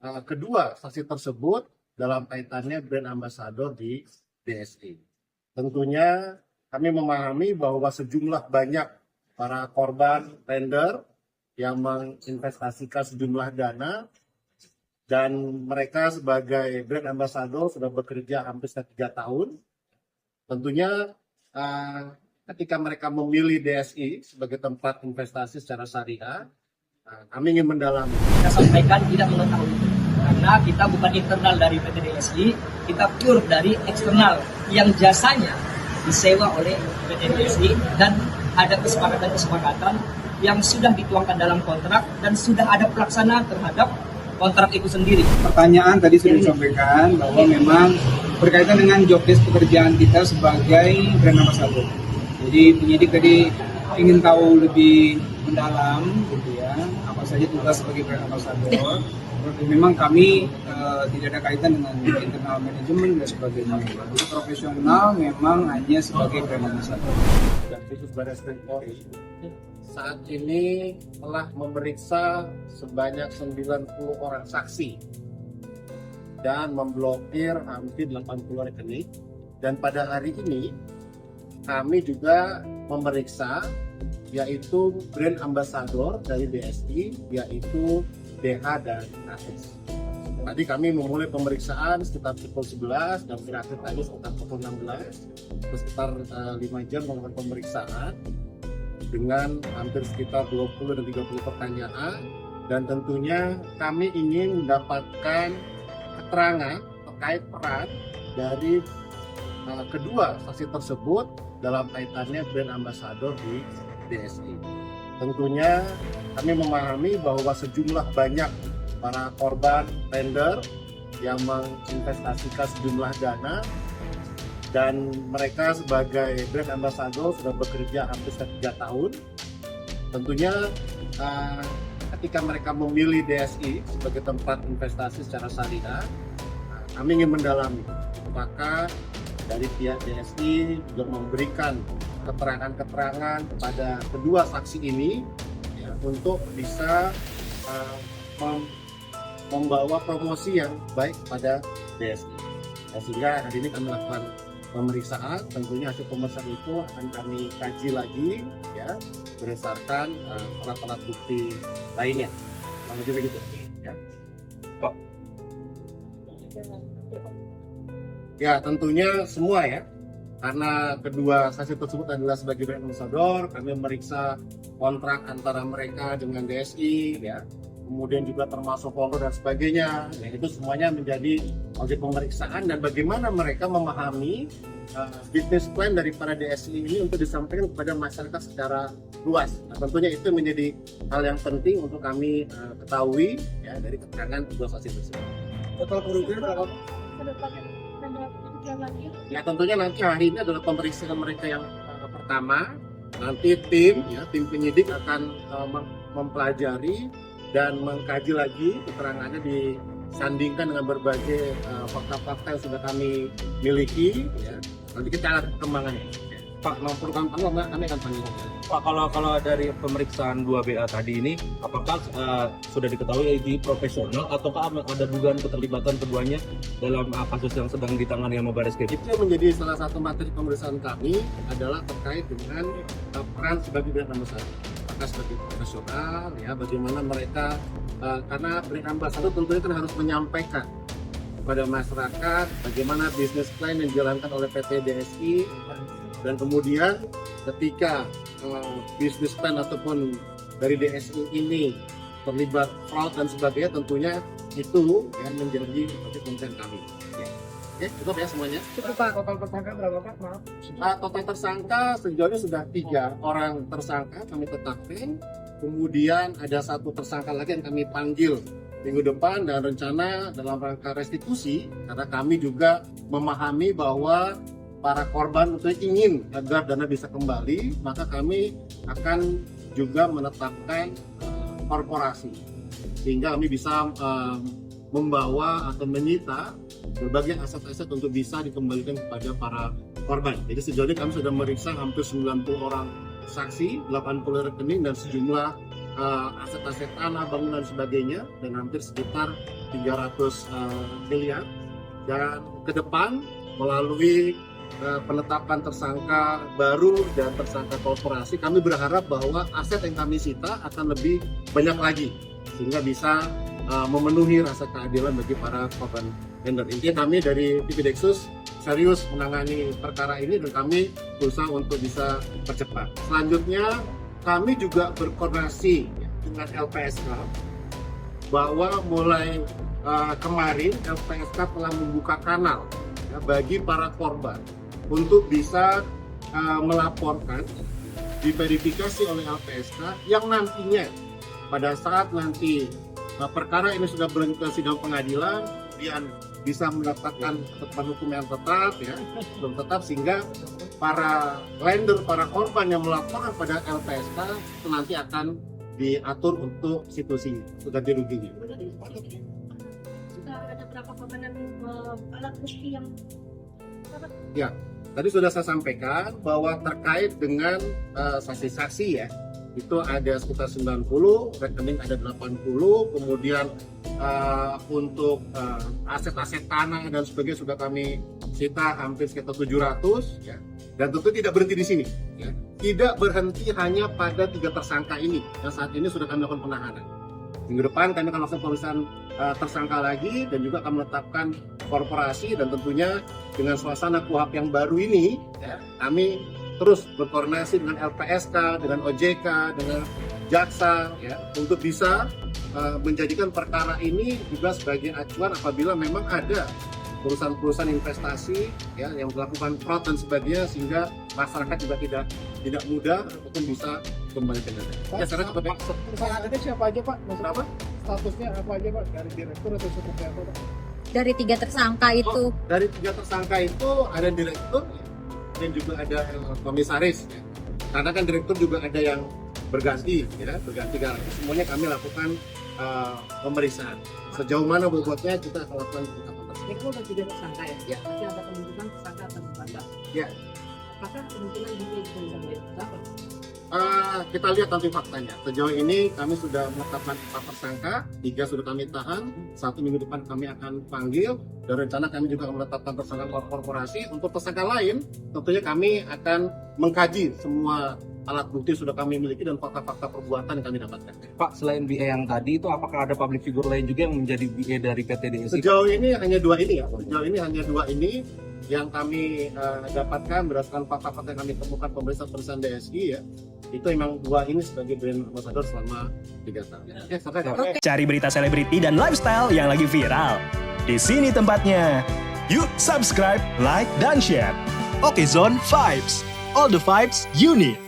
kedua saksi tersebut dalam kaitannya brand ambassador di DSI. Tentunya kami memahami bahwa sejumlah banyak para korban tender yang menginvestasikan sejumlah dana dan mereka sebagai brand ambassador sudah bekerja hampir 3 tahun. Tentunya ketika mereka memilih DSI sebagai tempat investasi secara syariah, kami ingin mendalami. Kita sampaikan tidak mengetahui karena kita bukan internal dari PT DSI, kita pure dari eksternal yang jasanya disewa oleh PT DSI dan ada kesepakatan yang sudah dituangkan dalam kontrak dan sudah ada pelaksanaan terhadap kontrak itu sendiri. Pertanyaan tadi sudah disampaikan bahwa memang berkaitan dengan job desk pekerjaan kita sebagai brand ambassador. Jadi penyidik tadi ingin tahu lebih mendalam gitu ya, apa saja tugas sebagai brand ambassador. Memang kami tidak ada kaitan dengan internal manajemen dan sebagainya. Jadi profesional memang hanya sebagai brand ambassador. Dan khusus Barreskrim Polri saat ini telah memeriksa sebanyak 90 orang saksi dan memblokir hampir 80 rekening. Dan pada hari ini kami juga memeriksa yaitu brand ambassador dari BSI, yaitu DH dan AS. Tadi kami memulai pemeriksaan sekitar pukul 11 dan berakhir tadi sekitar pukul 16, sekitar 5 jam melakukan pemeriksaan dengan hampir sekitar 20 dan 30 pertanyaan, dan tentunya kami ingin mendapatkan keterangan terkait peran dari kedua saksi tersebut dalam kaitannya brand ambassador di DSI. Tentunya kami memahami bahwa sejumlah banyak para korban tender yang menginvestasikan sejumlah dana dan mereka sebagai brand ambassador sudah bekerja hampir 3 tahun. Tentunya ketika mereka memilih DSI sebagai tempat investasi secara syariah, kami ingin mendalami apakah dari pihak DSI juga memberikan keterangan-keterangan kepada kedua saksi ini ya, untuk bisa membawa promosi yang baik pada DSI. Sehingga hari ini kami lakukan pemeriksaan, tentunya hasil pemeriksaan itu akan kami kaji lagi ya berdasarkan alat-alat bukti lainnya. Lanjut begitu ya. Pak. Ya tentunya semua ya, karena kedua saksi tersebut adalah sebagai brand ambassador, kami memeriksa kontrak antara mereka dengan DSI ya, kemudian juga termasuk honor dan sebagainya. Ya, itu semuanya menjadi objek pemeriksaan dan bagaimana mereka memahami bisnis plan daripada DSI ini untuk disampaikan kepada masyarakat secara luas. Nah, tentunya itu menjadi hal yang penting untuk kami ketahui ya dari keterangan kedua saksi tersebut. Total kerugian berapa? Ya tentunya nanti hari ini adalah pemeriksaan mereka yang pertama. Nanti tim penyidik akan mempelajari dan mengkaji lagi keterangannya disandingkan dengan berbagai fakta-fakta yang sudah kami miliki. Ya. Nanti kita lihat perkembangannya. Pak, mau program kami akan panggil. Pak, kalau dari pemeriksaan 2BA tadi ini, apakah sudah diketahui ini profesional ataukah ada dugaan keterlibatan keduanya dalam kasus yang sedang ditangani sama Barreskrim? Itu yang menjadi salah satu materi pemeriksaan kami adalah terkait dengan peran sebagai brand ambassador. Apakah sebagai profesional, ya bagaimana mereka, karena brand ambassador tentunya kan harus menyampaikan kepada masyarakat bagaimana bisnis plan yang dijalankan oleh PT DSI. Dan kemudian ketika bisnis plan ataupun dari DSI ini terlibat fraud dan sebagainya, tentunya itu yang menjadi konten kami. Oke, cukup ya semuanya. Cukup Pak, total tersangka berapa Pak? Maaf. Total tersangka sejauh ini sudah 3 orang tersangka kami tetapkan. Kemudian ada 1 tersangka lagi yang kami panggil minggu depan dan rencana dalam rangka restitusi, karena kami juga memahami bahwa para korban untuk ingin agar dana bisa kembali, maka kami akan juga menetapkan korporasi sehingga kami bisa membawa atau menyita berbagai aset-aset untuk bisa dikembalikan kepada para korban. Jadi sejauh ini kami sudah meriksa hampir 90 orang saksi, 80 rekening dan sejumlah aset-aset tanah, bangunan dan sebagainya, dan hampir sekitar 300 miliar, dan ke depan melalui penetapan tersangka baru dan tersangka korporasi, kami berharap bahwa aset yang kami sita akan lebih banyak lagi sehingga bisa memenuhi rasa keadilan bagi para korban lender. Intinya kami dari TV Dexus serius menangani perkara ini dan kami berusaha untuk bisa percepat. Selanjutnya kami juga berkoordinasi dengan LPSK bahwa mulai kemarin LPSK telah membuka kanal ya, bagi para korban untuk bisa melaporkan, diverifikasi oleh LPSK yang nantinya pada saat nanti perkara ini sudah berlanjut ke sidang pengadilan, kemudian bisa mendapatkan ketentuan hukum yang tetap, ya, belum tetap, sehingga para lender, para korban yang melaporkan pada LPSK itu nanti akan diatur untuk situasi ganti ruginya. Sudah ada berapa pemenan alat bukti yang Ya, tadi sudah saya sampaikan bahwa terkait dengan saksi-saksi ya, itu ada sekitar 90, rekening ada 80, kemudian untuk aset-aset tanah dan sebagainya sudah kami sita hampir sekitar 700 ya. Dan tentu tidak berhenti di sini ya. Tidak berhenti hanya pada 3 tersangka ini yang saat ini sudah kami lakukan penahanan. Minggu depan kami akan lakukan pemeriksaan tersangka lagi dan juga akan menetapkan korporasi, dan tentunya dengan suasana KUHP yang baru ini ya, kami terus berkoordinasi dengan LPSK, dengan OJK, dengan jaksa ya, untuk bisa menjadikan perkara ini juga sebagai acuan apabila memang ada perusahaan-perusahaan investasi ya yang melakukan fraud dan sebagainya, sehingga masyarakat juga tidak mudah ataupun bisa kembali ke negara. Ya, sekarang Tersangkanya siapa aja Pak? Maksudnya apa? Statusnya apa aja Pak? Dari direktur atau seperti apa Pak? Dari 3 tersangka itu. Dari 3 tersangka itu ada direktur ya, dan juga ada komisaris ya. Karena kan direktur juga ada yang berganti ya, berganti karena semuanya kami lakukan pemeriksaan. Sejauh mana bobotnya kita akan lakukan penetapan tersebut. Itu ada 3 tersangka ya? Masih ada kemungkinan tersangka akan dibantah. Ya. Apakah kemungkinan dia bisa berapa? Kita lihat nanti faktanya. Sejauh ini kami sudah menetapkan 4 tersangka, 3 sudah kami tahan, 1 minggu depan kami akan panggil, dan rencana kami juga akan menetapkan tersangka korporasi. Untuk tersangka lain, tentunya kami akan mengkaji semua alat bukti sudah kami miliki dan fakta-fakta perbuatan yang kami dapatkan. Pak, selain BA yang tadi itu apakah ada public figure lain juga yang menjadi BA dari PT DSI? Sejauh ini hanya 2 ini ya. Sejauh ini hanya 2 ini yang kami dapatkan berdasarkan fakta-fakta yang kami temukan pemeriksaan DSI ya. Itu memang 2 ini sebagai brand ambassador selama 3 tahun. Ya, sampai Cari berita selebriti dan lifestyle yang lagi viral. Di sini tempatnya. Yuk subscribe, like, dan share. Oke Zone Vibes. All the vibes you need.